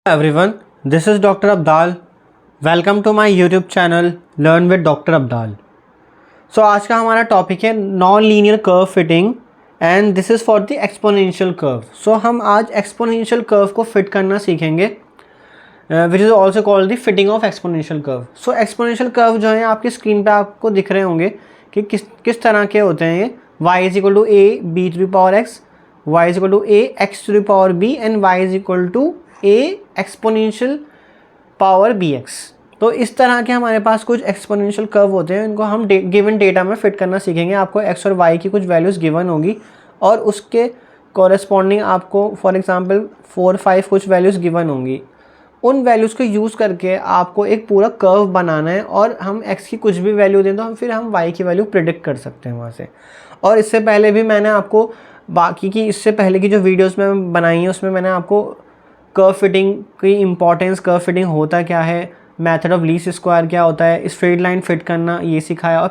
Everyone, this is Dr. Abdal. Welcome to my YouTube channel learn with doctor Abdal. So आज का हमारा topic है non linear curve fitting and this is for the exponential curve. So हम आज exponential curve को fit करना सीखेंगे which is also called the fitting of exponential curve. So exponential curve जो है आपकी स्क्रीन पे आपको दिख रहे होंगे कि किस तरह के होते हैं ये। y is equal to a b to the power x, y is equal to a x to the power b and y is equal to a exponential power b x. तो इस तरह के हमारे पास कुछ एक्सपोनेंशियल कर्व होते हैं, इनको हम गिवन डेटा में फिट करना सीखेंगे। आपको एक्स और वाई की कुछ वैल्यूज़ गिवन होगी और उसके कॉरेस्पॉन्डिंग आपको फॉर एग्जांपल 4-5 कुछ वैल्यूज़ गिवन होंगी। उन वैल्यूज़ को यूज़ करके आपको एक पूरा कर्व बनाना है और हम एक्स की कुछ भी वैल्यू दें तो हम वाई की वैल्यू प्रिडिक्ट कर सकते हैं वहाँ से। और इससे पहले भी मैंने आपको इससे पहले की जो वीडियोज़ में बनाई हैं उसमें मैंने आपको कर्व फिटिंग की इंपॉर्टेंस, कर्व फिटिंग होता क्या है, मेथड ऑफ लीस्ट स्क्वायर क्या होता है, स्ट्रेट लाइन फिट करना ये सिखाया और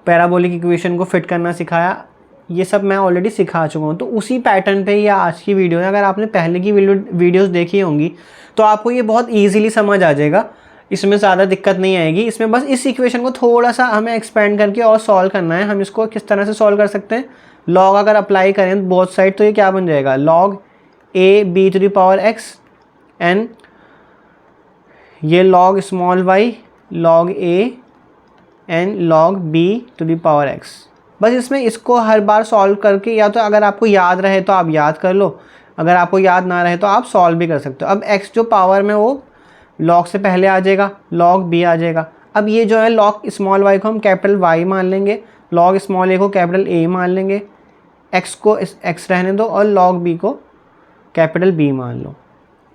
पैराबोलिक इक्वेशन को फिट करना सिखाया। ये सब मैं ऑलरेडी सिखा चुका हूँ। तो उसी पैटर्न पे ये आज की वीडियो है। अगर आपने पहले की वीडियोज़ देखी होंगी तो आपको ये बहुत ईजिली समझ आ जाएगा, इसमें ज़्यादा दिक्कत नहीं आएगी। इसमें बस इस इक्वेशन को थोड़ा सा हमें एक्सपेंड करके और सॉल्व करना है। हम इसको किस तरह से सॉल्व कर सकते हैं, लॉग अगर अप्लाई करें बोथ साइड तो ये क्या बन जाएगा, log a b to the power x and ये log small y log a and log b to the power x. बस इसमें इसको हर बार सॉल्व करके, या तो अगर आपको याद रहे तो आप याद कर लो, अगर आपको याद ना रहे तो आप सॉल्व भी कर सकते हो। अब एक्स जो पावर में वो लॉग से पहले आ जाएगा, लॉग बी आ जाएगा। अब ये जो है लॉग स्मॉल वाई को हम कैपिटल वाई मान लेंगे, लॉग स्मॉल ए को कैपिटल ए मान लेंगे, एक्स को एक्स रहने दो और लॉग बी को कैपिटल बी मान लो।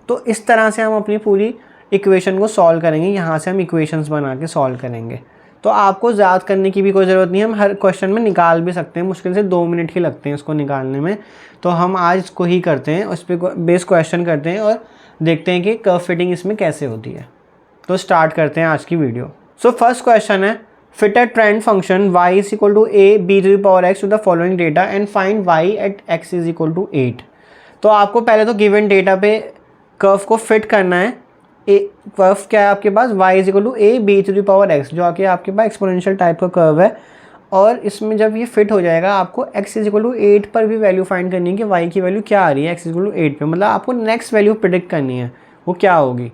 तो इस तरह से हम अपनी पूरी इक्वेशन को सॉल्व करेंगे। यहाँ से हम इक्वेशंस बना के सॉल्व करेंगे। तो आपको याद करने की भी कोई ज़रूरत नहीं है, हम हर क्वेश्चन में निकाल भी सकते हैं। मुश्किल से 2 मिनट ही लगते हैं इसको निकालने में। तो हम आज इसको ही करते हैं, उस पर बेस क्वेश्चन करते हैं और देखते हैं कि कर्व फिटिंग इसमें कैसे होती है। तो स्टार्ट करते हैं आज की वीडियो। सो फर्स्ट क्वेश्चन है, fit a trend function y is equal to a b to the power x to the following data and find y at x is equal to 8। तो आपको पहले तो गिवन डेटा पे curve को fit करना है। Curve क्या है आपके पास, y is equal to a b to the power x, जो आके आपके पास एक्सपोनेंशियल टाइप का कर्व है। और इसमें जब ये फिट हो जाएगा आपको x इज इक्वल टू 8 पर भी वैल्यू फाइंड करनी है कि y की वैल्यू क्या आ रही है x इज इक्वल टू 8 पे, मतलब आपको नेक्स्ट वैल्यू प्रिडिक्ट करनी है वो क्या होगी।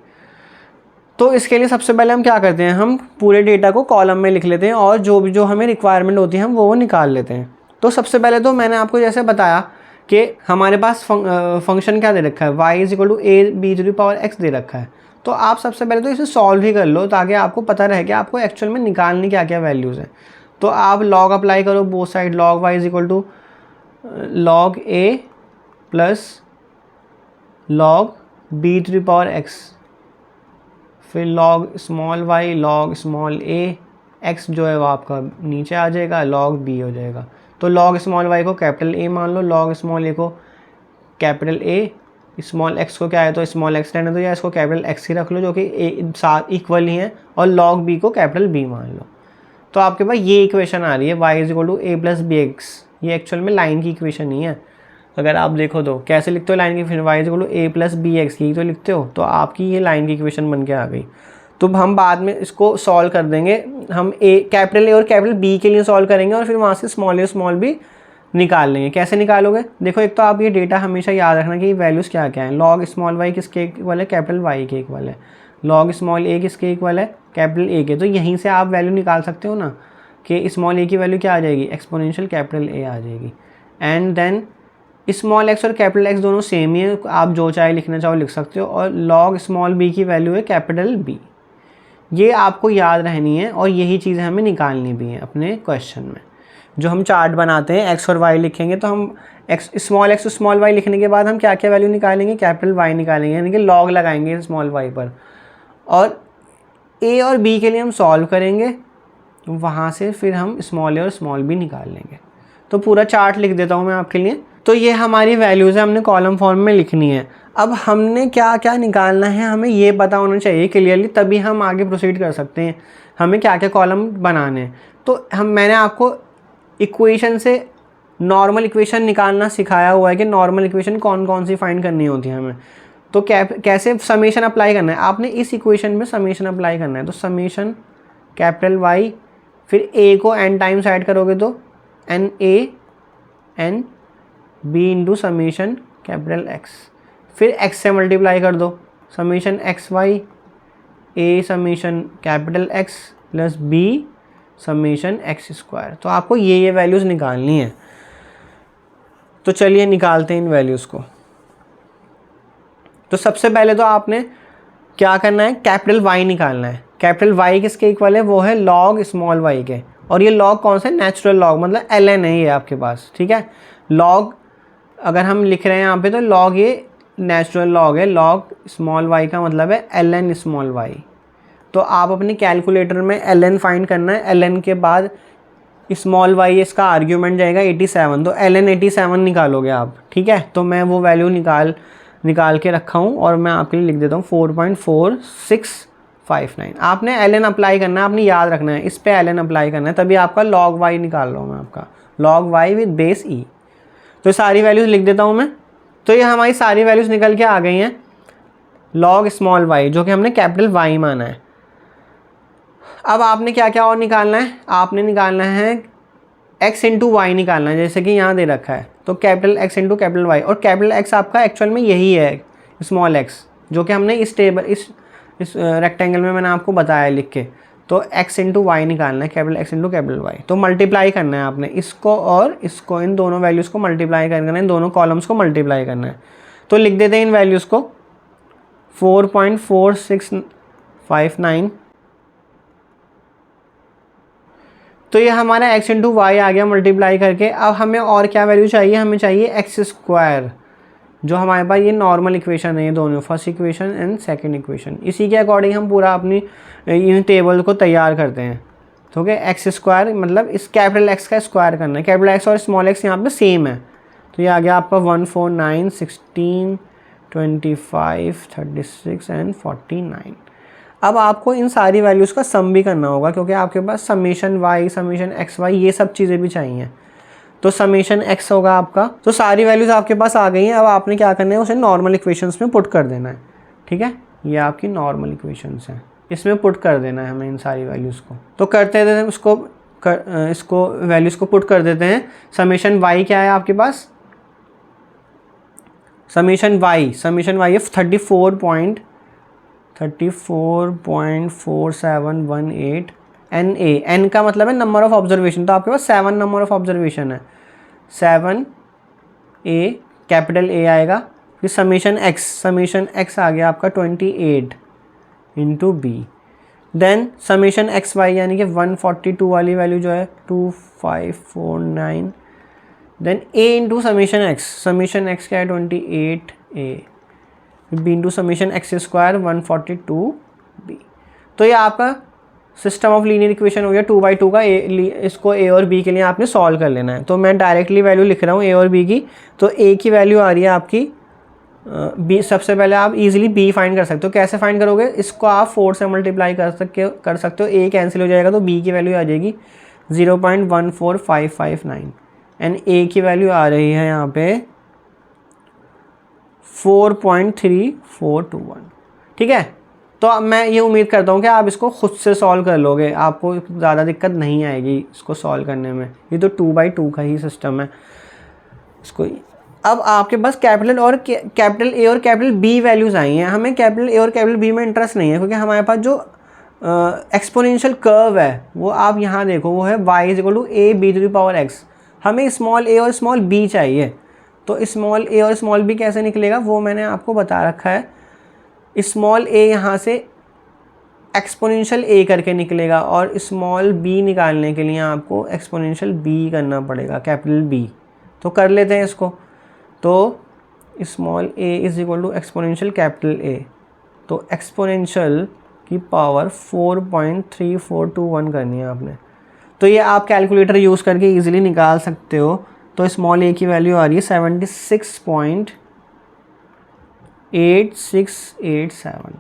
तो इसके लिए सबसे पहले हम क्या करते हैं, हम पूरे डेटा को कॉलम में लिख लेते हैं और जो हमें रिक्वायरमेंट होती है हम वो निकाल लेते हैं। तो सबसे पहले तो मैंने आपको जैसे बताया कि हमारे पास फंक्शन क्या दे रखा है, y is equal to a b to the power x दे रखा है। तो आप सबसे पहले तो इसे सॉल्व ही कर लो ताकि आपको पता रहे कि आपको एक्चुअल में निकालनी क्या क्या वैल्यूज़ हैं। तो आप लॉग अप्लाई करो both side, log y is equal to log a plus log b to the power x, फिर log small y log small a, x जो है वो आपका नीचे आ जाएगा, लॉग बी हो जाएगा। तो लॉग स्मॉल वाई को कैपिटल ए मान लो, लॉग स्मॉल ए को कैपिटल ए, स्मॉल एक्स को क्या है तो स्मॉल एक्स रहने दो या इसको कैपिटल एक्स ही रख लो जो कि ए साथ इक्वल ही है, और लॉग बी को कैपिटल बी मान लो। तो आपके पास ये इक्वेशन आ रही है y is equal to a plus b x. ये एक्चुअल में लाइन की इक्वेशन नहीं है। अगर आप देखो तो कैसे लिखते हो लाइन की equation, y is equal to a plus b x, यही तो लिखते हो। तो आपकी ये लाइन की इक्वेशन बन के आ गई। तो हम बाद में इसको सॉल्व कर देंगे, हम कैपिटल ए और कैपिटल बी के लिए सॉल्व करेंगे और फिर वहाँ से स्मॉल ए और स्मॉल बी निकाल लेंगे। कैसे निकालोगे, देखो एक तो आप ये डेटा हमेशा याद रखना कि वैल्यूज़ क्या क्या है। लॉग स्मॉल वाई किसके इक्वल है, कैपिटल वाई के इक्वल है। लॉग स्मॉल ए किसके इक्वल है, कैपिटल ए के। तो यहीं से आप वैल्यू निकाल सकते हो ना कि स्मॉल ए की वैल्यू क्या आ जाएगी, एक्सपोनेंशियल कैपिटल ए आ जाएगी। एंड देन स्मॉल एक्स और कैपिटल एक्स दोनों सेम ही है, आप जो चाहे लिखना चाहो लिख सकते हो। और लॉग स्मॉल बी की वैल्यू है कैपिटल बी। ये आपको याद रहनी है और यही चीज़ें हमें निकालनी भी हैं अपने क्वेश्चन में। जो हम चार्ट बनाते हैं एक्स और वाई लिखेंगे तो हम एक्स और स्मॉल वाई लिखने के बाद हम क्या क्या वैल्यू निकालेंगे, कैपिटल वाई निकालेंगे, यानी कि लॉग लगाएंगे स्मॉल वाई पर। और ए और बी के लिए हम सॉल्व करेंगे, वहाँ से फिर हम स्मॉल ए और स्मॉल बी निकाल लेंगे। तो पूरा चार्ट लिख देता हूँ मैं आपके लिए। तो ये हमारी वैल्यूज़ है, हमने कॉलम फॉर्म में लिखनी है। अब हमने क्या क्या निकालना है हमें ये पता होना चाहिए क्लियरली, तभी हम आगे प्रोसीड कर सकते हैं हमें क्या क्या कॉलम बनाने हैं। तो मैंने आपको इक्वेशन से नॉर्मल इक्वेशन निकालना सिखाया हुआ है कि नॉर्मल इक्वेशन कौन कौन सी फाइंड करनी होती है हमें। तो कैसे समेशन अप्लाई करना है, आपने इस इक्वेशन में समेशन अप्लाई करना है। तो समेशन कैपिटल वाई, फिर ए को एन टाइम्स ऐड करोगे तो n a n b into summation capital x, फिर एक्स से मल्टीप्लाई कर दो, summation x y a summation capital x plus b summation x square. तो आपको ये वैल्यूज़ निकालनी है। तो चलिए निकालते हैं इन वैल्यूज़ को। तो सबसे पहले तो आपने क्या करना है, कैपिटल वाई निकालना है। कैपिटल वाई किसके इक्वल है, वो है लॉग स्मॉल वाई के। और ये लॉग कौन सा है, नेचुरल लॉग, मतलब ln है ये आपके पास, ठीक है। लॉग अगर हम लिख रहे हैं यहाँ पे तो लॉग ये नेचुरल लॉग है, लॉग स्मॉल वाई का मतलब है ln स्मॉल वाई। तो आप अपने कैलकुलेटर में ln फाइंड करना है, ln के बाद स्मॉल वाई इसका आर्ग्यूमेंट जाएगा 87, तो ln 87 निकालोगे आप, ठीक है। तो मैं वो वैल्यू निकाल के रखा हूँ और मैं आपके लिए लिख देता हूँ 4.4659। आपने ln अप्लाई करना है, आपने याद रखना है, इस पे ln अप्लाई करना है, तभी आपका log y निकाल रहा हूँ मैं, आपका log y with base e। तो सारी वैल्यूज़ लिख देता हूँ मैं। तो ये हमारी सारी वैल्यूज़ निकल के आ गई हैं log स्मॉल y, जो कि हमने कैपिटल y माना है। अब आपने क्या क्या और निकालना है, आपने निकालना है x इंटू वाई निकालना है, जैसे कि यहाँ दे रखा है। तो capital x into capital Y, और कैपिटल x आपका एक्चुअल में यही है स्मॉल x, जो कि हमने इस टेबल इस रेक्टेंगल में मैंने आपको बताया लिख के। तो x इंटू वाई निकालना है, capital x into capital Y. तो मल्टीप्लाई करना है आपने इसको और इसको, इन दोनों वैल्यूज़ को मल्टीप्लाई करना है, इन दोनों कॉलम्स को मल्टीप्लाई करना है। तो लिख देते हैं इन वैल्यूज़ को 4.4659। तो ये हमारा x इंटू वाई आ गया मल्टीप्लाई करके। अब हमें और क्या वैल्यू चाहिए, हमें चाहिए एक्स स्क्वायर, जो हमारे पास ये नॉर्मल इक्वेशन है, ये दोनों first equation and second equation. इसी के अकॉर्डिंग हम पूरा अपनी इन टेबल को तैयार करते हैं। तो क्या एक्स स्क्वायर मतलब इस कैपिटल एक्स का स्क्वायर करना है, कैपिटल एक्स और स्मॉल एक्स यहाँ पे सेम है। तो ये आ गया आपका 149, 16, 25, 36 एंड 49। अब आपको इन सारी वैल्यूज़ का सम भी करना होगा, क्योंकि आपके पास summation y, summation x y, ये सब चीज़ें भी चाहिए। तो समेशन एक्स होगा आपका। तो सारी वैल्यूज़ आपके पास आ गई हैं। अब आपने क्या करना है, उसे नॉर्मल इक्वेशंस में पुट कर देना है, ठीक है। ये आपकी नॉर्मल इक्वेशंस हैं, इसमें पुट कर देना है हमें इन सारी वैल्यूज़ को। तो करते हैं इसको वैल्यूज़ को पुट कर देते हैं। समेशन वाई क्या है आपके पास, समेशन वाई है 34.4718 एन ए। एन का मतलब है नंबर ऑफ ऑब्जर्वेशन, तो आपके पास 7 नंबर ऑफ ऑब्जर्वेशन है, 7 ए कैपिटल ए आएगा। फिर समेशन एक्स आ गया आपका 28 into b. Then summation x y यानी कि 142 वाली वैल्यू जो है 2549। Then a into summation x क्या है 28 a, b into summation x square 142 b. तो ये आपका सिस्टम ऑफ लीनियर इक्वेशन हो गया 2/2 का। इसको ए और बी के लिए आपने सॉल्व कर लेना है। तो मैं डायरेक्टली वैल्यू लिख रहा हूँ ए और बी की। तो ए की वैल्यू आ रही है आपकी बी। सबसे पहले आप इजीली बी फाइंड कर सकते हो। कैसे फाइंड करोगे, इसको आप 4 से मल्टीप्लाई कर सकते हो। ए कैंसिल हो जाएगा तो बी की वैल्यू आ जाएगी 0.14559 एंड ए की वैल्यू आ रही है यहाँ पे 4.3421, ठीक है। तो मैं ये उम्मीद करता हूँ कि आप इसको खुद से सॉल्व कर लोगे, आपको ज़्यादा दिक्कत नहीं आएगी इसको सॉल्व करने में। ये तो 2/2 का ही सिस्टम है इसको। अब आपके पास कैपिटल ए और कैपिटल बी वैल्यूज़ आई हैं। हमें कैपिटल ए और कैपिटल बी में इंटरेस्ट नहीं है, क्योंकि हमारे पास जो एक्सपोनेंशियल कर्व है वो आप यहाँ देखो, वो है y = a/b⁴x। हमें स्मॉल ए और स्मॉल बी चाहिए। तो स्मॉल ए और स्मॉल बी कैसे निकलेगा वो मैंने आपको बता रखा है। स्मॉल ए यहाँ से एक्सपोनेंशियल ए करके निकलेगा, और स्मॉल बी निकालने के लिए आपको एक्सपोनेंशियल बी करना पड़ेगा, कैपिटल बी। तो कर लेते हैं इसको। तो small A = exponential capital A. तो एक्सपोनेंशियल की पावर 4.3421 करनी है आपने। तो ये आप कैलकुलेटर यूज़ करके इजीली निकाल सकते हो। तो स्मॉल ए की वैल्यू आ रही है 76.8687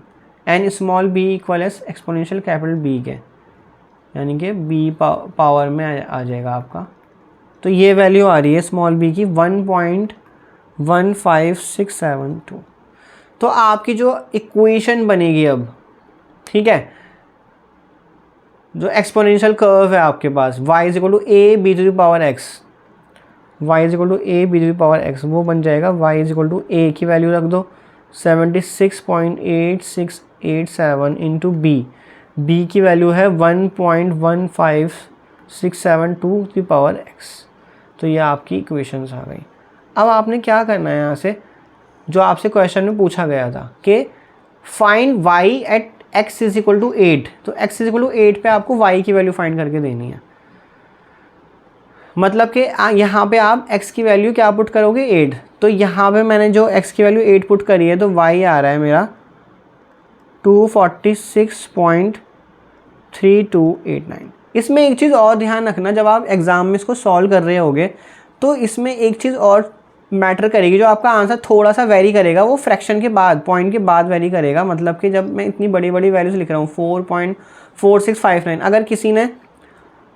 and small b equals exponential capital B के, यानी कि बी पावर में आ जाएगा आपका। तो ये वैल्यू आ रही है स्मॉल बी की 1.15672। तो आपकी जो इक्वेशन बनेगी अब, ठीक है, जो एक्सपोनेंशियल कर्व है आपके पास y is equal to a b to the power x, y is equal to a b to the power x, वो बन जाएगा y is equal to a की वैल्यू रख दो 76.8687 इंटू बी की वैल्यू है 1.15672 टू द पावर x। तो ये आपकी इक्वेशंस आ गई। अब आपने क्या करना है यहाँ से, जो आपसे क्वेश्चन में पूछा गया था कि find y at x is equal to 8, तो x इज इक्वल टू 8 पे आपको y की वैल्यू फाइंड करके देनी है। मतलब कि यहाँ पे आप x की वैल्यू क्या पुट करोगे 8, तो यहाँ पे मैंने जो x की वैल्यू 8 पुट करी है तो y आ रहा है मेरा 246.3289। इसमें एक चीज़ और ध्यान रखना, जब आप एग्ज़ाम में इसको सॉल्व कर रहे होगे तो इसमें एक चीज़ और मैटर करेगी, जो आपका आंसर थोड़ा सा वेरी करेगा वो फ्रैक्शन के बाद, पॉइंट के बाद वेरी करेगा। मतलब कि जब मैं इतनी बड़ी बड़ी वैल्यूज़ लिख रहा हूँ 4.4659, अगर किसी ने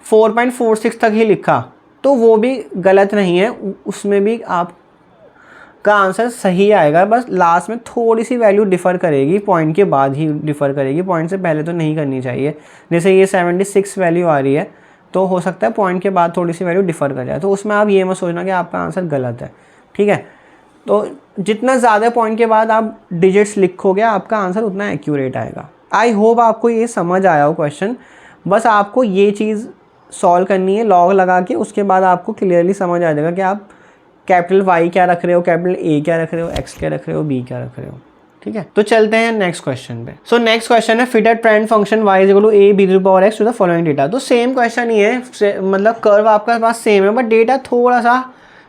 4.46 तक ही लिखा तो वो भी गलत नहीं है, उसमें भी आपका आंसर सही आएगा। बस लास्ट में थोड़ी सी वैल्यू डिफ़र करेगी, पॉइंट के बाद ही डिफ़र करेगी, पॉइंट से पहले तो नहीं करनी चाहिए। जैसे ये 76 वैल्यू आ रही है तो हो सकता है पॉइंट के बाद थोड़ी सी वैल्यू डिफ़र कर जाए, तो उसमें आप ये मत सोचना कि आपका आंसर गलत है, ठीक है। तो जितना ज़्यादा पॉइंट के बाद आप डिजिट्स लिखोगे आपका आंसर उतना एक्यूरेट आएगा। आई होप आपको ये समझ आया हो क्वेश्चन। बस आपको ये चीज़ सॉल्व करनी है लॉग लगा के, उसके बाद आपको क्लियरली समझ आ जाएगा कि आप कैपिटल वाई क्या रख रहे हो, कैपिटल ए क्या रख रहे हो, एक्स क्या रख रहे हो, बी क्या रख रहे हो, ठीक है। तो चलते हैं नेक्स्ट क्वेश्चन पे। सो नेक्स्ट क्वेश्चन है fit a trend function y is equal to a b to the power x to the following data. तो सेम क्वेश्चन ही है, मतलब कर्व आपका पास सेम है बट डेटा थोड़ा सा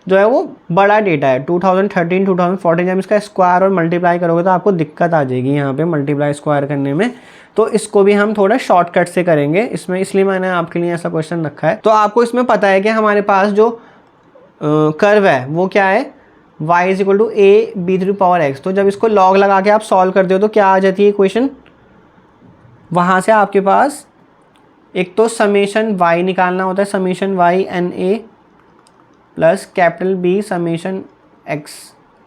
जो है वो बड़ा डेटा है। 2013 2014 जब इसका स्क्वायर और मल्टीप्लाई करोगे तो आपको दिक्कत आ जाएगी यहाँ पे मल्टीप्लाई स्क्वायर करने में, तो इसको भी हम थोड़ा शॉर्टकट से करेंगे इसमें, इसलिए मैंने आपके लिए ऐसा क्वेश्चन रखा है। तो आपको इसमें पता है कि हमारे पास जो कर्व है वो क्या है, y is equal to a b to the power x। तो जब इसको लॉग लगा के आप सॉल्व करते हो तो क्या आ जाती है इक्वेशन, वहाँ से आपके पास एक तो समेशन y निकालना होता है, summation y n a plus capital B summation x,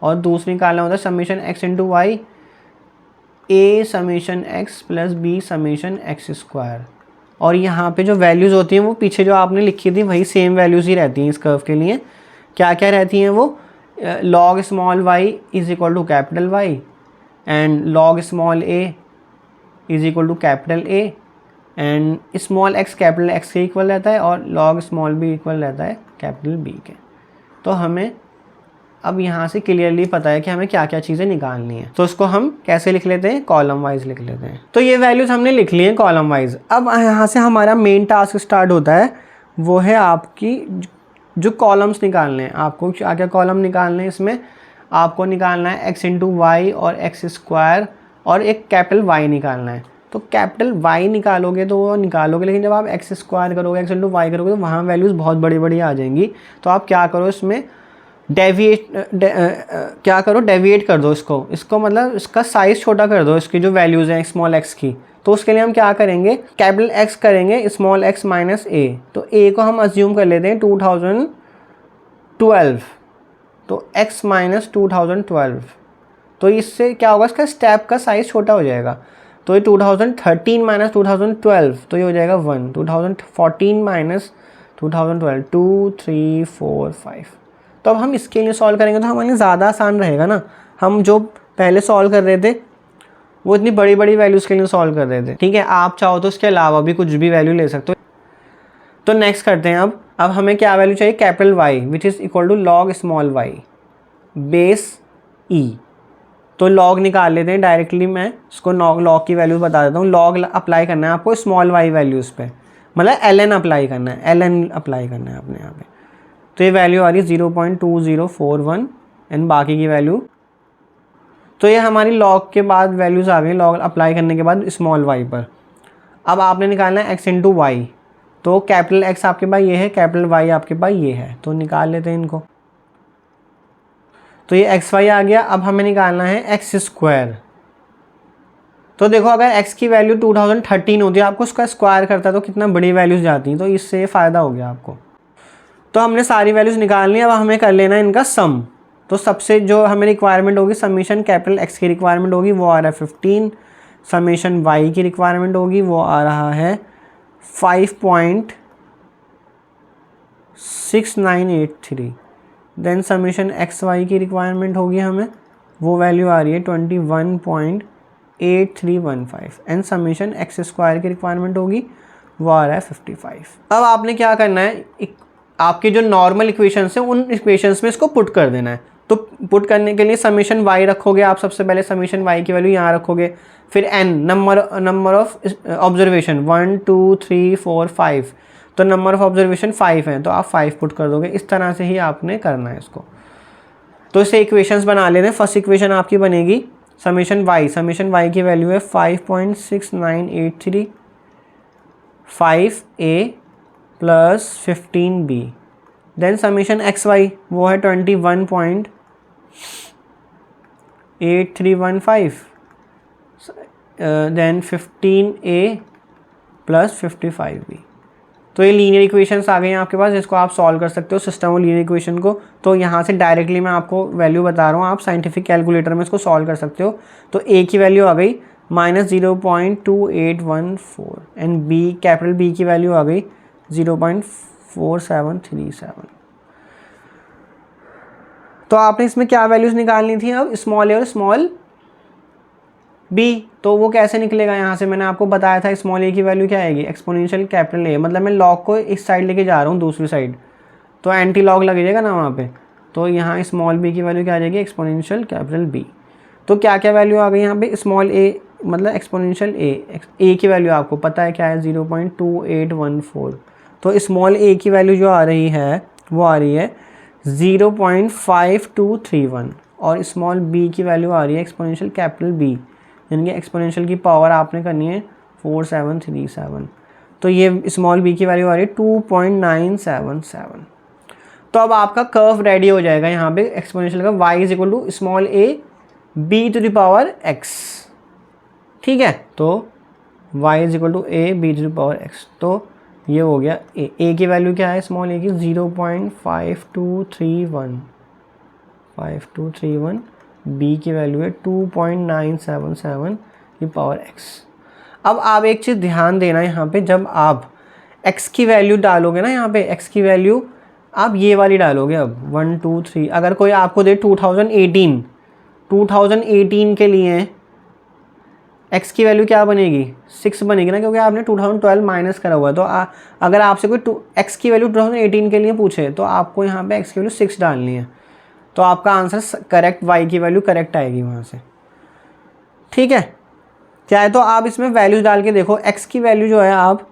और दूसरी निकालना होता है summation x into Y a summation x plus b summation x square. और यहाँ पे जो वैल्यूज़ होती हैं वो पीछे जो आपने लिखी थी वही सेम वैल्यूज़ ही रहती हैं इस कर्व के लिए। क्या क्या रहती हैं वो, log small y is equal to capital Y and log small a is equal to capital A and small x capital x के इक्वल रहता है और लॉग स्मॉल b इक्वल रहता है कैपिटल B के। तो हमें अब यहाँ से क्लियरली पता है कि हमें क्या क्या चीज़ें निकालनी है। तो उसको हम कैसे लिख लेते हैं, कॉलम वाइज लिख लेते हैं। तो ये वैल्यूज़ हमने लिख ली हैं कॉलम वाइज। अब यहाँ से हमारा मेन टास्क स्टार्ट होता है, वो है आपकी जो कॉलम्स निकालने हैं। आपको क्या क्या कॉलम निकालने हैं, इसमें आपको निकालना है x इंटू वाई और एक्स स्क्वायर और एक कैपिटल Y निकालना है। तो कैपिटल Y निकालोगे तो वो निकालोगे, लेकिन जब आप एक्स स्क्वायर करोगे, एक्स इंटू वाई करोगे तो वहाँ वैल्यूज़ बहुत बड़ी बड़ी आ जाएंगी। तो आप क्या करो, इसमें क्या करो, डेविएट कर दो इसको मतलब इसका साइज़ छोटा कर दो, इसकी जो वैल्यूज़ हैं स्मॉल x की। तो उसके लिए हम क्या करेंगे, कैपिटल X करेंगे स्मॉल x माइनस a। तो a को हम अज्यूम कर लेते हैं 2012, तो x माइनस 2012। तो इससे क्या होगा, इसका स्टेप का साइज़ छोटा हो जाएगा। तो ये 2013 माइनस 2012, तो ये हो जाएगा 1। 2014 माइनस 2012, 2 3 4 5। तो अब हम इसके लिए सॉल्व करेंगे तो हमारे लिए ज़्यादा आसान रहेगा ना। हम जो पहले सॉल्व कर रहे थे वो इतनी बड़ी बड़ी वैल्यूज़ के लिए सॉल्व कर रहे थे, ठीक है। आप चाहो तो इसके अलावा भी कुछ भी वैल्यू ले सकते हो। तो नेक्स्ट करते हैं। अब हमें क्या वैल्यू चाहिए, capital Y which is equal to log small y base E। तो लॉग निकाल लेते हैं डायरेक्टली, मैं इसको लॉग की वैल्यू बता देता हूँ। लॉग अप्लाई करना है आपको स्मॉल y वैल्यूज़ पे, मतलब ln अप्लाई करना है, ln अप्लाई करना है अपने यहाँ पे। तो ये वैल्यू आ रही है 0.2041 एंड बाकी की वैल्यू। तो ये हमारी लॉग के बाद वैल्यूज़ आ गई, लॉग अप्लाई करने के बाद स्मॉल y पर। अब आपने निकालना है x इंटू वाई। तो कैपिटल X आपके पास ये है, कैपिटल Y आपके पास ये है, तो निकाल लेते हैं इनको। तो ये xy आ गया। अब हमें निकालना है x स्क्वायर। तो देखो अगर x की वैल्यू 2013 होती है, आपको उसका स्क्वायर करता है तो कितना बड़ी वैल्यूज़ जाती हैं, तो इससे फ़ायदा हो गया आपको। तो हमने सारी वैल्यूज़ निकाल ली। अब हमें कर लेना है इनका सम। तो सबसे जो हमें रिक्वायरमेंट होगी समीशन कैपिटल एक्स की रिक्वायरमेंट होगी वो आ रहा है 15, समीशन वाई की रिक्वायरमेंट होगी वो आ रहा है 5.6983, देन समीशन एक्स वाई की रिक्वायरमेंट होगी हमें वो वैल्यू आ रही है 21.8315 एंड समीशन एक्स स्क्वायर की रिक्वायरमेंट होगी वो आ रहा है 55। अब आपने क्या करना है, आपके जो नॉर्मल इक्वेशंस हैं उन इक्वेशंस में इसको पुट कर देना है। तो पुट करने के लिए समीशन वाई रखोगे आप, सबसे पहले समीशन वाई की वैल्यू यहाँ रखोगे, फिर एन नंबर ऑफ ऑब्जर्वेशन 1 2 3 4 5, तो नंबर ऑफ ऑब्जर्वेशन 5 है तो आप 5 पुट कर दोगे। इस तरह से ही आपने करना है इसको। तो इससे इक्वेशंस बना लेते हैं। फर्स्ट इक्वेशन आपकी बनेगी समीशन वाई की वैल्यू है 5.6983 5a plus 15b, then summation x y वो है 21.8315 देन 15a प्लस 55b। तो ये लीनियर इक्वेशंस आ गई हैं आपके पास, इसको आप सॉल्व कर सकते हो सिस्टम और लीनियर इक्वेशन को। तो यहाँ से डायरेक्टली मैं आपको वैल्यू बता रहा हूँ, आप साइंटिफिक कैलकुलेटर में इसको सॉल्व कर सकते हो। तो a की वैल्यू आ गई -0.2814 एंड b कैपिटल B की वैल्यू आ गई 0.4737। तो आपने इसमें क्या वैल्यूज़ निकालनी थी, अब स्मॉल ए और स्मॉल बी। तो वो कैसे निकलेगा, यहाँ से मैंने आपको बताया था स्मॉल ए की वैल्यू क्या आएगी एक्सपोनेंशियल कैपिटल ए, मतलब मैं लॉग को इस साइड लेके जा रहा हूँ दूसरी साइड, तो एंटी लॉग लग जाएगा ना वहाँ पे। तो यहाँ स्मॉल बी की वैल्यू क्या आ जाएगी एक्सपोनेंशियल कैपिटल बी। तो क्या क्या वैल्यू आ गई यहाँ पे, स्मॉल ए मतलब एक्सपोनेंशियल ए की वैल्यू आपको पता है क्या है 0.2814। तो स्मॉल ए की वैल्यू जो आ रही है वो आ रही है 0.5231 और स्मॉल बी की वैल्यू आ रही है एक्सपोनेंशियल कैपिटल बी, यानी कि एक्सपोनेंशियल की पावर आपने करनी है 4737। तो ये स्मॉल बी की वैल्यू आ रही है 2.977। तो अब आपका कर्व रेडी हो जाएगा यहाँ पे एक्सपोनेंशियल का y is equal to small a b to the power x, ठीक है। तो y is equal to a b to the power x। तो ये हो गया a की वैल्यू क्या है स्मॉल ए की 0.5231 b की वैल्यू है 2.977 की पावर x। अब आप एक चीज़ ध्यान देना यहाँ पे, जब आप x की वैल्यू डालोगे ना, यहाँ पे x की वैल्यू आप ये वाली डालोगे अब 1 2 3। अगर कोई आपको दे 2018 के लिए x की वैल्यू क्या बनेगी 6 बनेगी ना, क्योंकि आपने 2012 माइनस करा हुआ है। तो अगर आपसे कोई x की वैल्यू 2018 के लिए पूछे तो आपको यहाँ पे x की वैल्यू 6 डालनी है, तो आपका आंसर करेक्ट y की वैल्यू करेक्ट आएगी वहाँ से, ठीक है। चाहे तो आप इसमें वैल्यूज डाल के देखो, x की वैल्यू जो है आप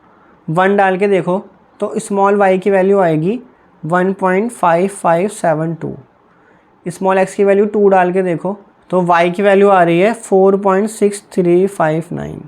1 डाल के देखो तो स्मॉल y की वैल्यू आएगी 1.5572, स्मॉल x की वैल्यू 2 डाल के देखो तो y की वैल्यू आ रही है 4.6359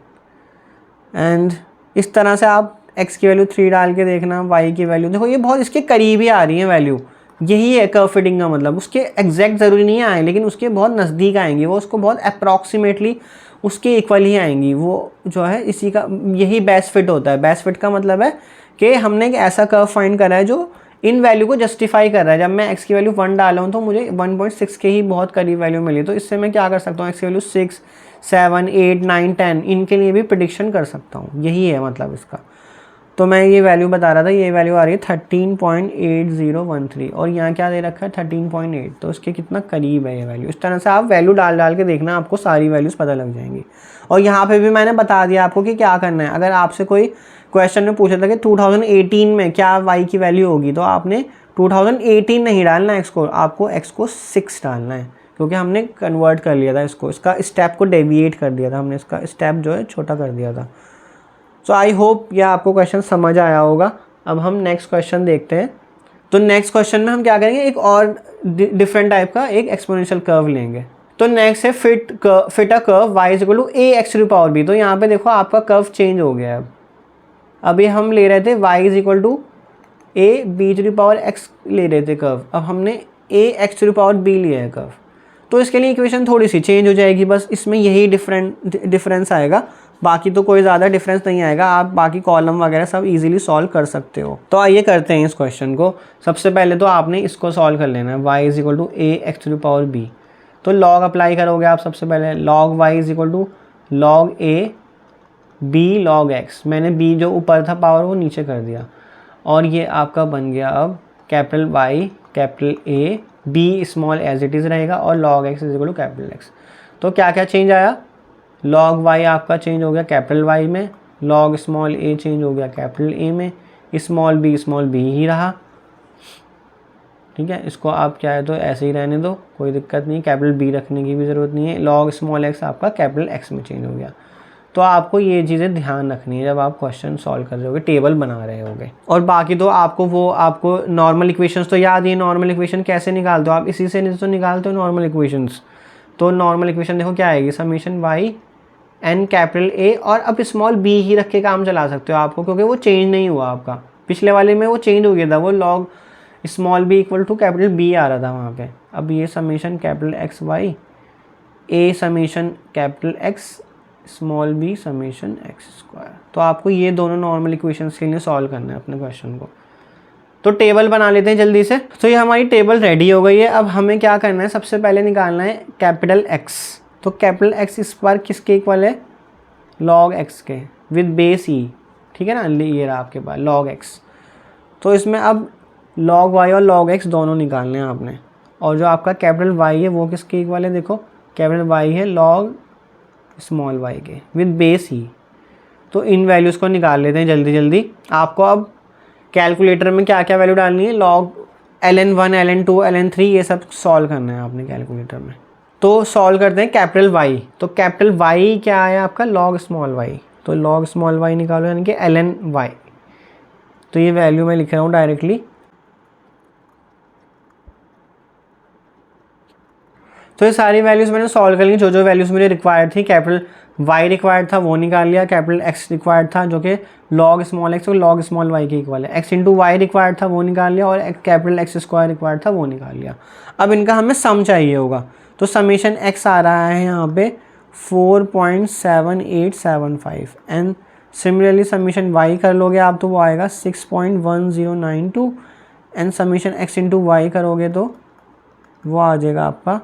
एंड इस तरह से आप x की वैल्यू 3 डाल के देखना, y की वैल्यू देखो ये बहुत इसके करीब ही आ रही है वैल्यू। यही है कर्व फिटिंग का मतलब, उसके एग्जैक्ट ज़रूरी नहीं आए लेकिन उसके बहुत नज़दीक आएंगी, वो उसको बहुत अप्रॉक्सीमेटली उसके इक्वल ही आएंगी। वो जो है इसी का यही बेस्ट फिट होता है। बेस्ट फिट का मतलब है कि हमने एक ऐसा कर्व फाइंड करा है जो इन वैल्यू को जस्टिफाई कर रहा है। जब मैं x की वैल्यू 1 डाला हूँ तो मुझे 1.6 के ही बहुत करीब वैल्यू मिली, तो इससे मैं क्या कर सकता हूँ x की वैल्यू 6 7 8 9 10 इनके लिए भी प्रेडिक्शन कर सकता हूँ। यही है मतलब इसका। तो मैं ये वैल्यू बता रहा था, ये वैल्यू आ रही है 13.8013 और यहाँ क्या दे रखा है 13.8, तो इसके कितना करीब है ये वैल्यू। इस तरह से आप वैल्यू डाल के देखना, आपको सारी वैल्यूज़ पता लग जाएंगी। और यहाँ पे भी मैंने बता दिया आपको कि क्या करना है। अगर आपसे कोई क्वेश्चन में पूछा था कि 2018 में क्या y की वैल्यू होगी, तो आपने 2018 नहीं डालना x को, आपको x को 6 डालना है, क्योंकि हमने कन्वर्ट कर लिया था इसको, इसका स्टेप को डेविएट कर दिया था हमने, इसका स्टेप जो है छोटा कर दिया था। सो आई होप यह आपको क्वेश्चन समझ आया होगा। अब हम नेक्स्ट क्वेश्चन देखते हैं। तो नेक्स्ट क्वेश्चन में हम क्या करेंगे, एक और डिफरेंट टाइप का एक एक्सपोनेंशियल कर्व लेंगे। तो नेक्स्ट है fit a curve y is equal to a x to the power b। तो यहाँ पे देखो आपका कर्व चेंज हो गया है। अभी हम ले रहे थे y is equal to a b to the power x ले रहे थे कर्व, अब हमने a x to the power b लिया है कर्व। तो इसके लिए इक्वेशन थोड़ी सी चेंज हो जाएगी, बस इसमें यही डिफरेंस आएगा। बाकी तो कोई ज़्यादा डिफरेंस नहीं आएगा, आप बाकी कॉलम वगैरह सब इजीली सॉल्व कर सकते हो। तो आइए करते हैं इस क्वेश्चन को। सबसे पहले तो आपने इसको सॉल्व कर लेना है, y is equal to a x to the power b। तो लॉग अप्लाई करोगे आप सबसे पहले, log y is equal to log a b log x। मैंने b जो ऊपर था पावर वो नीचे कर दिया, और ये आपका बन गया अब capital Y capital A, b small as it is रहेगा, और log x is equal to capital x। तो क्या क्या चेंज आया, लॉग y आपका चेंज हो गया कैपिटल Y में, लॉग स्मॉल a चेंज हो गया कैपिटल A में, स्मॉल b ही रहा। ठीक है, इसको आप क्या है तो ऐसे ही रहने दो, कोई दिक्कत नहीं, कैपिटल B रखने की भी ज़रूरत नहीं है। लॉग स्मॉल x आपका कैपिटल x में चेंज हो गया। तो आपको ये चीज़ें ध्यान रखनी है जब आप क्वेश्चन सॉल्व कर रहे होगे, टेबल बना रहे होगे। और बाकी तो आपको नॉर्मल इक्वेशंस तो याद ही है। नॉर्मल इक्वेशन कैसे निकालते हो आप, इसी से तो निकालते हो नॉर्मल इक्वेशंस। तो नॉर्मल इक्वेशन देखो क्या आएगी, summation y n capital A, और अब स्मॉल b ही रख के काम चला सकते हो आपको, क्योंकि वो चेंज नहीं हुआ आपका। पिछले वाले में वो चेंज हो गया था, वो log small b equal to capital B आ रहा था वहाँ पे। अब ये summation capital x y a summation capital x small b summation x square. तो आपको ये दोनों नॉर्मल इक्वेशंस के लिए सॉल्व करना है अपने क्वेश्चन को। तो टेबल बना लेते हैं जल्दी से। तो ये हमारी टेबल रेडी हो गई है। अब हमें क्या करना है, सबसे पहले निकालना है कैपिटल x। तो कैपिटल x इस बार किसके इक्वल है, लॉग x के, विद बेस e। ठीक है ना, ये रहा आपके पास लॉग x। तो इसमें अब लॉग y और लॉग x दोनों निकालने हैं आपने। और जो आपका कैपिटल y है वो किसके इक्वल है, देखो कैपिटल y है लॉग स्मॉल y के, विद बेस e। तो इन वैल्यूज़ को निकाल लेते हैं जल्दी जल्दी। आपको अब कैलकुलेटर में क्या क्या वैल्यू डालनी है, लॉग ln1 ln2 ln3 ये सब सॉल्व करना है आपने कैलकुलेटर में। तो सॉल्व करते हैं कैपिटल y। तो कैपिटल y क्या है आपका, लॉग स्मॉल y। तो लॉग स्मॉल y निकालो, यानी कि ln y। तो ये वैल्यू मैं लिख रहा हूँ डायरेक्टली। तो ये सारी वैल्यूज़ मैंने सॉल्व कर ली, जो जो वैल्यूज़ मुझे रिक्वायर्ड थी। कैपिटल y रिक्वायर्ड था वो निकाल लिया, कैपिटल x रिक्वायर्ड था जो कि लॉग स्मॉल x और लॉग स्मॉल y के इक्वल है, x इंटू वाई रिक्वायर्ड था वो निकाल लिया, और कैपिटल x स्क्वायर रिक्वायर्ड था वो निकाल लिया। अब इनका हमें सम चाहिए होगा। तो समीशन x आ रहा है यहाँ पे 4.7875, एंड सिमिलरली समीशन y कर लोगे आप तो वो आएगा 6.1092, and summation x into Y करोगे तो वो आ जाएगा आपका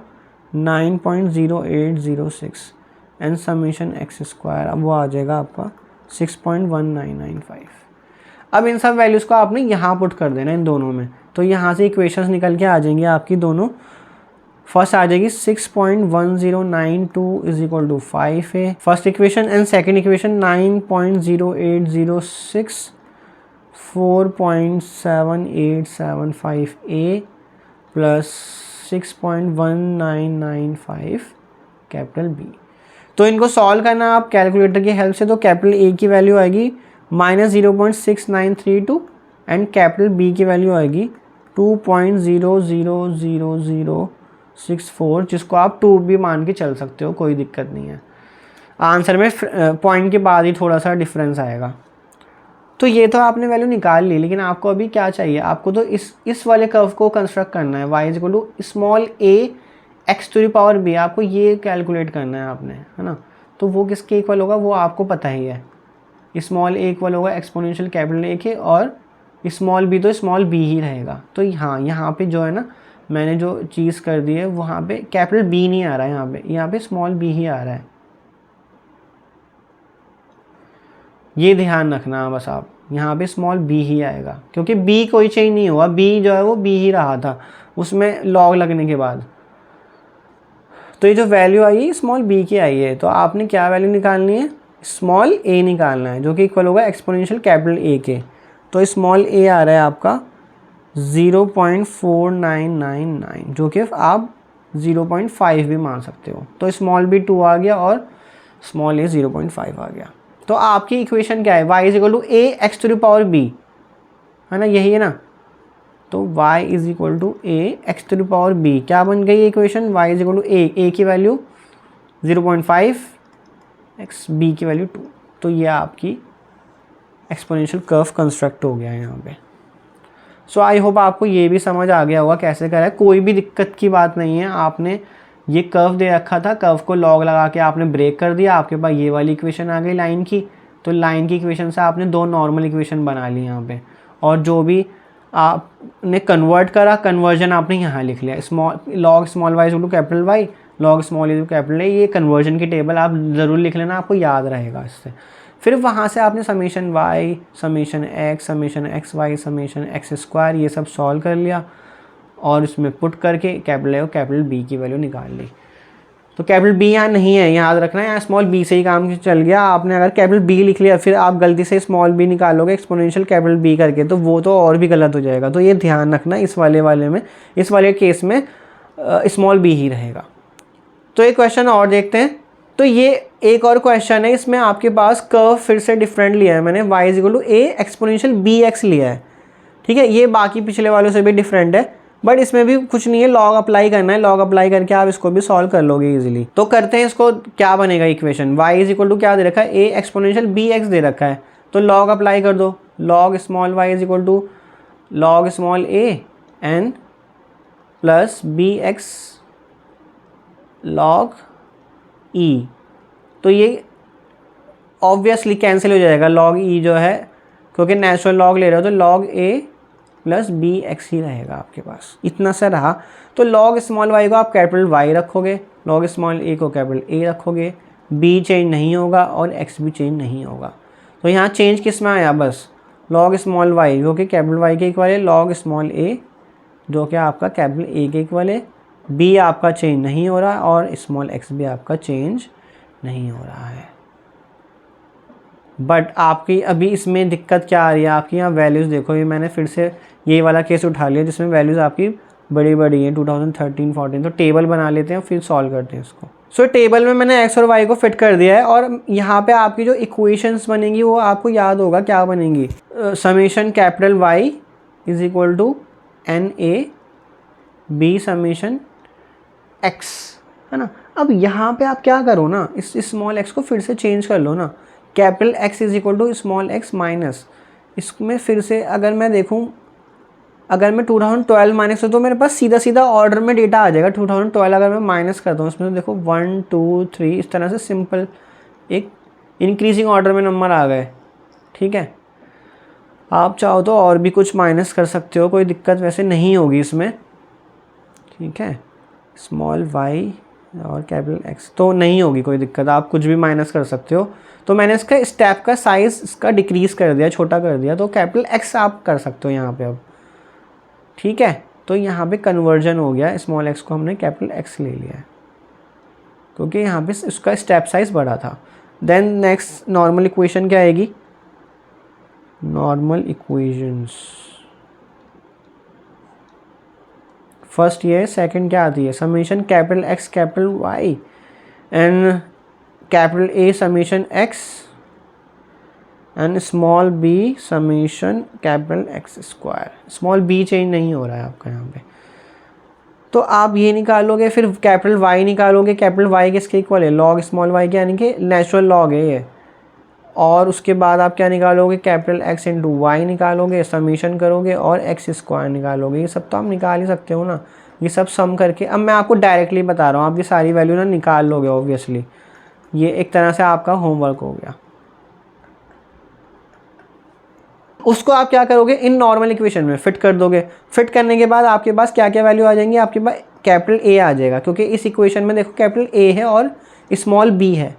9.0806, एंड समीशन एक्स स्क्वायर अब वो आ जाएगा आपका 6.1995। अब इन सब वैल्यूज़ को आपने यहाँ पुट कर देना इन दोनों में। तो यहाँ से इक्वेशंस निकल के आ जाएंगी आपकी दोनों। फर्स्ट आ जाएगी 6.1092 इज इक्वल टू 5 है first equation, and second equation 9.0806 4.7875 a plus 6.1995 capital B. तो इनको सॉल्व करना आप कैलकुलेटर की हेल्प से। तो कैपिटल ए की वैल्यू आएगी -0.6932, एंड कैपिटल बी की वैल्यू आएगी 2.000064, जिसको आप 2 भी मान के चल सकते हो, कोई दिक्कत नहीं है। आंसर में पॉइंट के बाद ही थोड़ा सा डिफरेंस आएगा। तो ये तो आपने वैल्यू निकाल ली, लेकिन आपको अभी क्या चाहिए, आपको तो इस वाले कर्व को कंस्ट्रक्ट करना है, y is equal to small a x to the power b। आपको ये कैलकुलेट करना है आपने, है ना। तो वो किसके इक्वल होगा वो आपको पता ही है, स्मॉल a इक्वल होगा एक्सपोनेंशियल कैपिटल A के, और स्मॉल b तो स्मॉल b ही रहेगा। तो यहाँ पे जो है ना, मैंने जो चीज़ कर दी है वहाँ पे कैपिटल B नहीं आ रहा है, यहाँ पे स्मॉल b ही आ रहा है। ये ध्यान रखना बस आप, यहाँ पे स्मॉल b ही आएगा, क्योंकि b कोई चेंज नहीं हुआ, b जो है वो b ही रहा था उसमें लॉग लगने के बाद। तो ये जो वैल्यू आई है स्मॉल b की आई है। तो आपने क्या वैल्यू निकालनी है, स्मॉल a निकालना है, जो कि इक्वल होगा एक्सपोनेंशियल कैपिटल A के। तो स्मॉल a आ रहा है आपका 0.4999, जो कि आप 0.5 भी मान सकते हो। तो स्मॉल b 2 आ गया और स्मॉल a 0.5 आ गया। तो आपकी इक्वेशन क्या है, y is equal to a x to the power b, है ना, यही है ना। तो y is equal to a x to the power b क्या बन गई equation, y is equal to a की वैल्यू 0.5 x b की वैल्यू 2। तो ये आपकी एक्सपोनेंशियल कर्व कंस्ट्रक्ट हो गया है यहाँ पे। सो आई होप आपको ये भी समझ आ गया होगा कैसे करा है। कोई भी दिक्कत की बात नहीं है, आपने ये कर्व दे रखा था, कर्व को लॉग लगा के आपने ब्रेक कर दिया, आपके पास ये वाली इक्वेशन आ गई लाइन की। तो लाइन की इक्वेशन से आपने दो नॉर्मल इक्वेशन बना ली यहाँ पे, और जो भी आपने कन्वर्ट करा, कन्वर्जन आपने यहाँ लिख लिया, small log small Y to capital Y, log small to capital A. ये कन्वर्जन की टेबल आप ज़रूर लिख लेना, आपको याद रहेगा इससे। फिर वहाँ से आपने summation Y, summation x Y, summation x square ये सब सॉल्व कर लिया, और इसमें पुट करके कैपिटल ए और कैपिटल बी की वैल्यू निकाल ली। तो कैपिटल बी यहाँ नहीं है, याद रखना है, यहाँ स्मॉल बी से ही काम चल गया। आपने अगर कैपिटल बी लिख लिया फिर आप गलती से स्मॉल बी निकालोगे एक्सपोनेंशियल कैपिटल बी करके, तो वो तो और भी गलत हो जाएगा। तो ये ध्यान रखना, इस वाले में, इस वाले केस में स्मॉल बी ही रहेगा। तो एक क्वेश्चन और देखते हैं। तो ये एक और क्वेश्चन है, इसमें आपके पास कर्व फिर से डिफरेंट लिया है मैंने, y is equal to a exponential b x लिया है, ठीक है। ये बाकी पिछले वालों से भी डिफरेंट है, बट इसमें भी कुछ नहीं है, लॉग अप्लाई करना है, लॉग अप्लाई करके आप इसको भी सॉल्व कर लोगे इजीली। तो करते हैं इसको, क्या बनेगा equation, y is equal to क्या दे रखा है, ए एक्सपोनेंशियल बी एक्स दे रखा है, तो लॉग अप्लाई कर दो, log small y is equal to log small a n plus b x log e. तो ये ऑब्वियसली कैंसिल हो जाएगा, लॉग ई जो है, क्योंकि नेचुरल लॉग ले रहे हो तो log a plus b x ही रहेगा आपके पास, इतना सा रहा। तो लॉग स्मॉल वाई को आप कैपिटल वाई रखोगे, लॉग स्मॉल ए को कैपिटल ए रखोगे, बी चेंज नहीं होगा और एक्स भी चेंज नहीं होगा। तो यहाँ चेंज किस में आया, बस लॉग स्मॉल वाई जो कि कैपिटल वाई के इक्वल है, लॉग स्मॉल ए जो कि आपका कैपिटल ए के इक्वल है, बी आपका चेंज नहीं हो रहा और स्मॉल एक्स भी आपका चेंज नहीं हो रहा है। बट आपकी अभी इसमें दिक्कत क्या आ रही है, आपकी यहाँ वैल्यूज़ देखो, ये मैंने फिर से ये वाला केस उठा लिया जिसमें वैल्यूज़ आपकी बड़ी बड़ी हैं 2013, 14। तो टेबल बना लेते हैं फिर सॉल्व करते हैं इसको। सो टेबल में मैंने एक्स और वाई को फिट कर दिया है, और यहाँ पे आपकी जो इक्वेशंस बनेंगी वो आपको याद होगा क्या बनेंगी, summation capital Y is equal to n a b summation x, है ना। अब यहाँ पे आप क्या करो ना, इस स्मॉल एक्स को फिर से चेंज कर लो ना, capital x is equal to small x minus, इसमें फिर से अगर मैं देखूँ, अगर मैं 2012 माइनस करता तो मेरे पास सीधा सीधा ऑर्डर में डेटा आ जाएगा। 2012 अगर मैं माइनस करता हूँ इसमें तो देखो 1 2 3 इस तरह से सिंपल एक इंक्रीजिंग ऑर्डर में नंबर आ गए, ठीक है। आप चाहो तो और भी कुछ माइनस कर सकते हो, कोई दिक्कत वैसे नहीं होगी इसमें, ठीक है। स्मॉल वाई और कैपिटल एक्स तो नहीं होगी कोई दिक्कत, आप कुछ भी माइनस कर सकते हो। तो मैंने इसका स्टेप का साइज़ इसका डिक्रीज़ कर दिया, छोटा कर दिया, तो कैपिटल एक्स आप कर सकते हो यहाँ पे अब, ठीक है। तो यहाँ पे कन्वर्जन हो गया, स्मॉल एक्स को हमने कैपिटल एक्स ले लिया है क्योंकि यहाँ पे उसका स्टेप साइज़ बड़ा था। देन नेक्स्ट नॉर्मल इक्वेशन क्या आएगी, नॉर्मल इक्वेशंस फर्स्ट ये, सेकंड क्या आती है, summation capital x capital Y and capital A summation x and small b summation capital x square. Small b change नहीं हो रहा है आपका यहाँ पे, तो आप ये निकालोगे, फिर कैपिटल वाई निकालोगे, कैपिटल वाई किसके इक्वल है, लॉग स्मॉल वाई के, यानी कि नेचुरल लॉग है ये। और उसके बाद आप क्या निकालोगे, कैपिटल एक्स इंटू वाई निकालोगे, समीशन करोगे और एक्स स्क्वायर निकालोगे। ये सब तो आप निकाल ही सकते हो ना, ये सब सम करके। अब मैं आपको डायरेक्टली बता रहा हूँ, आप ये सारी वैल्यू ना निकाल लोगे ऑब्वियसली, ये एक तरह से आपका होमवर्क हो गया। उसको आप क्या करोगे, इन नॉर्मल इक्वेशन में फिट कर दोगे। फिट करने के बाद आपके पास क्या क्या वैल्यू आ जाएंगी, आपके पास कैपिटल ए आ जाएगा, क्योंकि इस इक्वेशन में देखो कैपिटल ए है और स्मॉल बी है,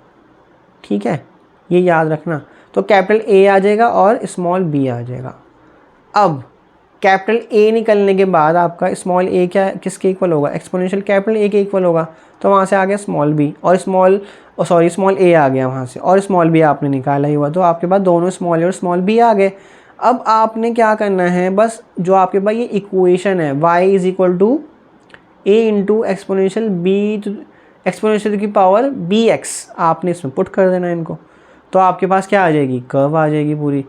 ठीक है, ये याद रखना। तो कैपिटल ए आ जाएगा और स्मॉल बी आ जाएगा। अब कैपिटल ए निकलने के बाद आपका स्मॉल ए क्या किसके इक्वल होगा, एक्सपोनेंशियल कैपिटल ए के इक्वल होगा। तो वहाँ से आ गया स्मॉल बी और स्मॉल ए आ गया वहाँ से, और स्मॉल बी आपने निकाला ही हुआ, तो आपके पास दोनों स्मॉल ए और स्मॉल बी आ गए। अब आपने क्या करना है, बस जो आपके पास ये इक्वेशन है y is equal to a into exponential b exponential की पावर बी एक्स, आपने इसमें पुट कर देना इनको। तो आपके पास क्या आ जाएगी, कर्व आ जाएगी पूरी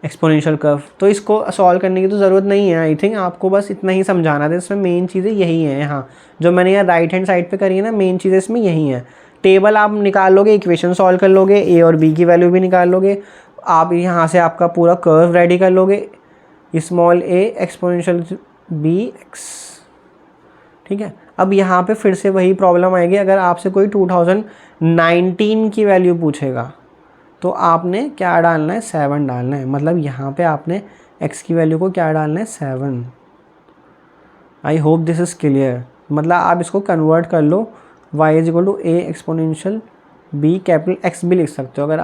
एक्सपोनेंशियल कर्व। तो इसको सॉल्व करने की तो ज़रूरत नहीं है, आई थिंक आपको बस इतना ही समझाना था। इसमें मेन चीज़ें यही हैं, हाँ जो मैंने यहाँ राइट हैंड साइड पे करी है ना, मेन चीज़ें इसमें यही हैं। टेबल आप निकाल लोगे, इक्वेशन सॉल्व कर लोगे, ए और बी की वैल्यू भी निकाल लोगे, आप यहाँ से आपका पूरा कर्व रेडी कर लोगे, small a exponential b x, ठीक है। अब यहाँ पे फिर से वही प्रॉब्लम आएगी, अगर आपसे कोई 2019 की वैल्यू पूछेगा तो आपने क्या डालना है, 7 डालना है। मतलब यहाँ पे आपने x की वैल्यू को क्या डालना है, 7। I hope this is clear. मतलब आप इसको कन्वर्ट कर लो, y is equal to a exponential b capital X भी लिख सकते हो। अगर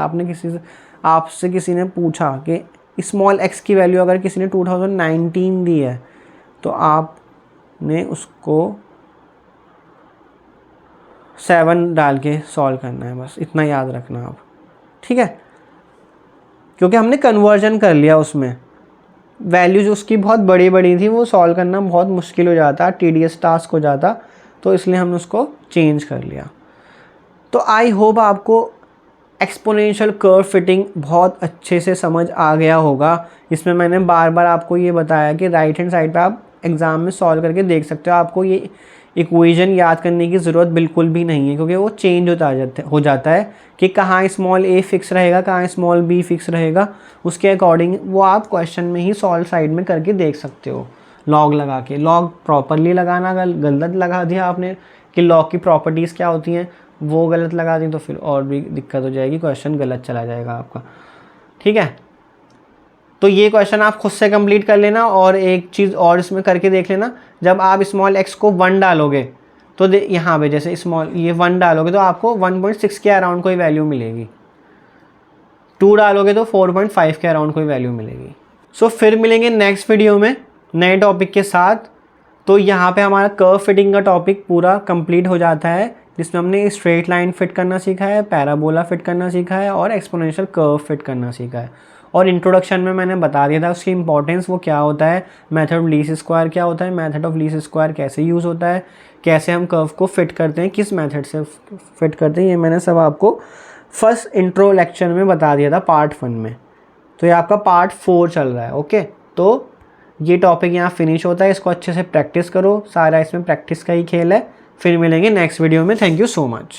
आपसे किसी ने पूछा कि स्मॉल x की वैल्यू अगर किसी ने 2019 दी है तो आपने उसको 7 डाल के सॉल्व करना है, बस इतना याद रखना आप, ठीक है। क्योंकि हमने कन्वर्जन कर लिया, उसमें वैल्यूज उसकी बहुत बड़ी बड़ी थी, वो सॉल्व करना बहुत मुश्किल हो जाता, टीडियस टास्क हो जाता, तो इसलिए हमने उसको चेंज कर लिया। तो आई होप आपको एक्सपोनेंशियल कर्व फिटिंग बहुत अच्छे से समझ आ गया होगा। इसमें मैंने बार बार आपको ये बताया कि राइट हैंड साइड पे आप एग्ज़ाम में सॉल्व करके देख सकते हो। आपको ये इक्वेशन याद करने की ज़रूरत बिल्कुल भी नहीं है, क्योंकि वो चेंज हो जाता है कि कहाँ स्मॉल a फिक्स रहेगा, कहाँ स्मॉल b फिक्स रहेगा, उसके अकॉर्डिंग वो आप क्वेश्चन में ही सॉल्व साइड में करके देख सकते हो। लॉग लगा के, लॉग प्रॉपरली लगाना, गलत लगा दिया आपने कि लॉग की प्रॉपर्टीज़ क्या होती हैं, वो गलत लगा दी तो फिर और भी दिक्कत हो जाएगी, क्वेश्चन गलत चला जाएगा आपका, ठीक है। तो ये क्वेश्चन आप खुद से कंप्लीट कर लेना। और एक चीज़ और इसमें करके देख लेना, जब आप स्मॉल x को 1 डालोगे तो यहाँ पे जैसे स्मॉल ये 1 डालोगे तो आपको 1.6 के अराउंड कोई वैल्यू मिलेगी, 2 डालोगे तो 4.5 के अराउंड कोई वैल्यू मिलेगी। सो फिर मिलेंगे नेक्स्ट वीडियो में नए टॉपिक के साथ। तो यहाँ पे हमारा कर्व फिटिंग का टॉपिक पूरा कंप्लीट हो जाता है, जिसमें हमने स्ट्रेट लाइन फिट करना सीखा है, पैराबोला फिट करना सीखा है और एक्सपोनेंशियल कर्व फिट करना सीखा है। और इंट्रोडक्शन में मैंने बता दिया था उसकी इंपॉर्टेंस, वो क्या होता है, मेथड ऑफ लीस्ट स्क्वायर क्या होता है, मेथड ऑफ लीस्ट स्क्वायर कैसे यूज़ होता है, कैसे हम कर्व को फिट करते हैं, किस मेथड से फिट करते हैं, ये मैंने सब आपको फर्स्ट इंट्रो लेक्चर में बता दिया था पार्ट 1 में। तो ये आपका पार्ट 4 चल रहा है, ओके। तो ये टॉपिक यहाँ फिनिश होता है, इसको अच्छे से प्रैक्टिस करो, सारा इसमें प्रैक्टिस का ही खेल है। फिर मिलेंगे नेक्स्ट वीडियो में। Thank you so much.